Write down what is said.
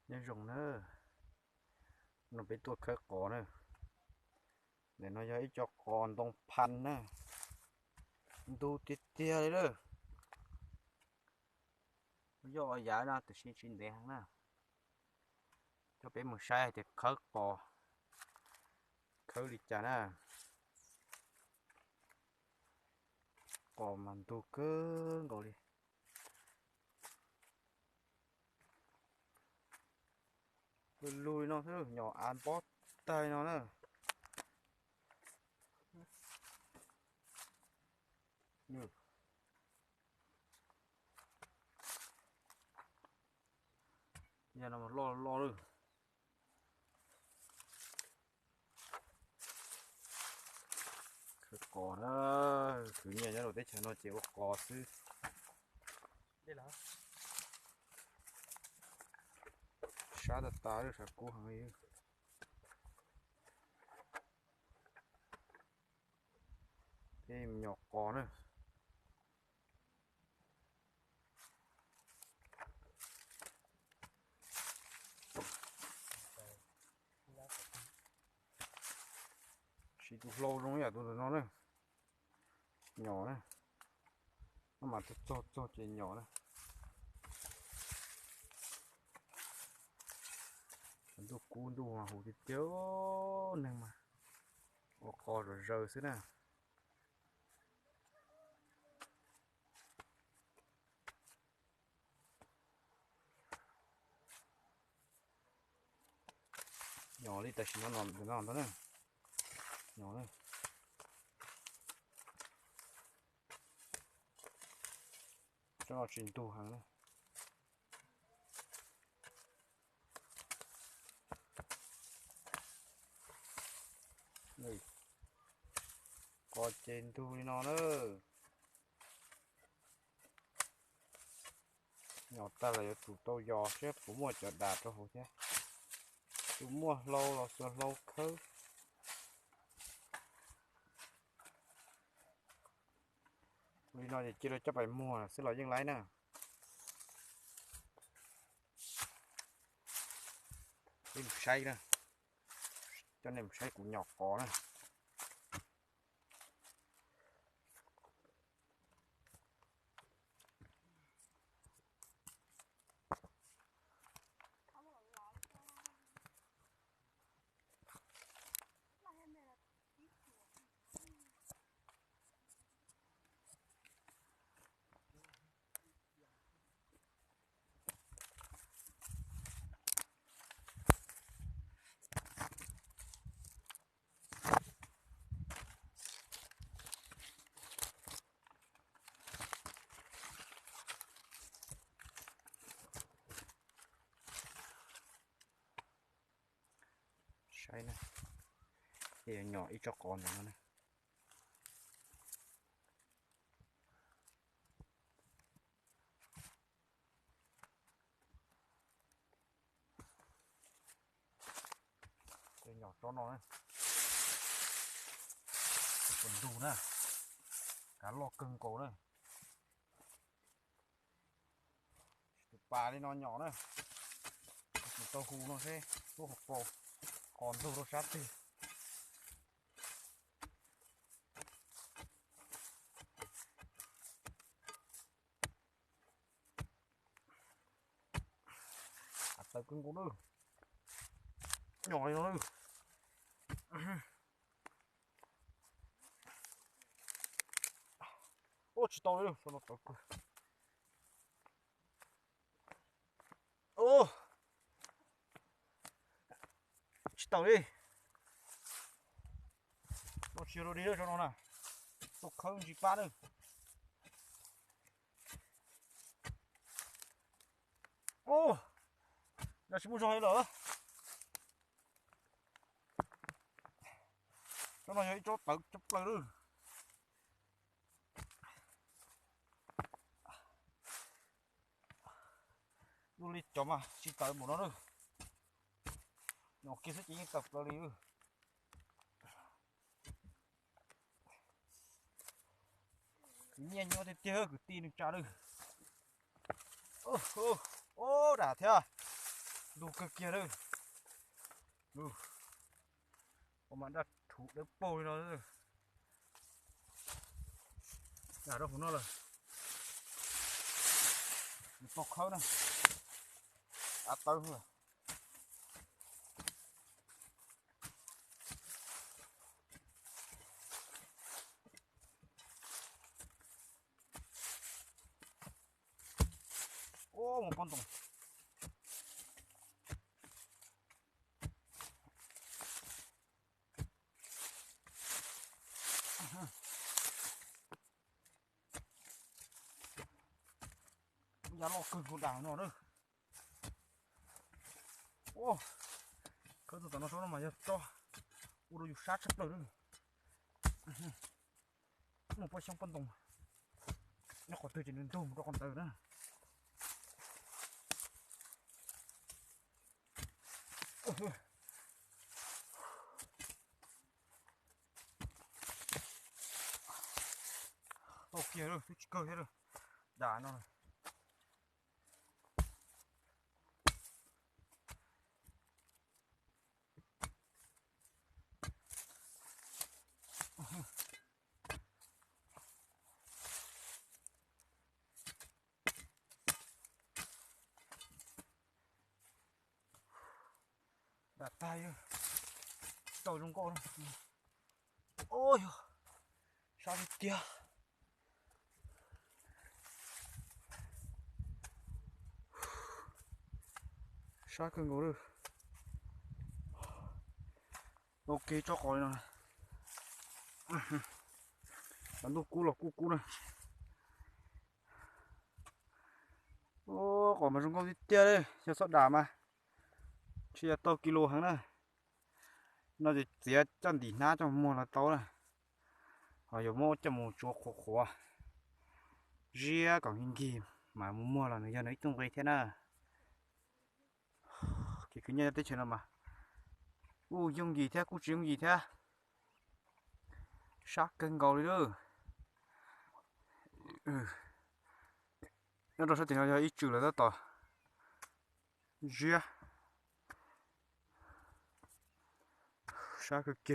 nhân rồng nữa nó bị tuột khơi cỏ nữa để nó giấy cho con tôngพัน nữa tu tiết tia đấy đó do giá nó từ xin xin đen nè cho bé một sai thì khơi cỏ khơi đi chả nè cỏ mình tu cứ gọi đi lui nó thứ nhỏ ăn bót tay nó nè như giờ nó lo lo được cỏ đó cứ nhảy ra đầu tết cho nó chỉ có cỏ chứ đây là sát được ta được sát cố hàng ấy thêm nhỏ cỏ nữa chỉ tụt lâu trong nhà tụi nó nữa nhỏ này nó mà cho chị nhỏ này tôi cuốn tôi hòa hồ thì chớ nè mà có cò rồi rời xứ nè nhỏ đi tại nó nằm đó nè nhỏ này cho nó chuyển tù hàng này này có trên tù đi nó nữa nhỏ ta là tụ to giò xếp của mua chợ đạp cho hồ chứ tụ mua lâu là cho lâu khứ vì nó thì chưa được chấp phải mua là sẽ loại dân lấy nè cái say nè cho nên say cũng nhỏ có nè say nè thì nhỏ ít cho con nữa nè cái nhỏ cho nó này còn đủ nè cá lò cưng cổ này bà đi nó nhỏ này tàu hù nó thế nó hộp cổ còn đâu nó sát thì tàu cưng cũng được nhỏ này nó được ô chỉ tàu đấy được cho nó tàu cưng ô chỉ tàu đi nó chiều nó đi nữa cho nó nè tục không chỉ ba nữa ô giờ chỉ muốn cho hay lỡ cho nó thấy cho tự chụp lại nữa du lịch cho mà chỉ tới một nó nữa nó kia sẽ chỉ tập là đi cứ nhiên nhau thì chơi cứ tin được trả được ô đã theo Đồ cơ kia đây. Đồ. Có bạn đặt thủ đỡ bồi nó rồi. Đã đâu của nó rồi. Bọc khâu này. Tao rồi. Ô, một con tùng. Giá lo cực của đảo nó nữa. Ô, cơ tụi nó số nó mà cho. Ủa đồ sát sắp rồi nữa. Một con xong con tùng. Nó còn từ trên đường tùng, nó còn từ nữa. Ô kìa rồi, tôi cơ hết rồi. Đá nó rồi. Đặt tay ơi. Trời trong cô này. Ôi, sao đi kia. Sao cưng ngủ được. Ok cho coi này. Bắn đồ cú là cú này. Ô, còn mà trong con đi tia đây, cho sót đá mà. Chia tao kilo hàng này. Nó thì tía chân đi ná cho mua là tao này. Họ giờ mua cho một chỗ khổ khổ à. Ria còn hình gì mà mua là người dân ấy tung về thế nào. Cái cứ nhớ tới chuyện nào mà. Dùng gì thế, cô chỉ dùng gì thế. Sát cân cầu đi đó. Nó đâu sẽ tìm ra ít trừ là đó tỏ. Ria. Sát cực kia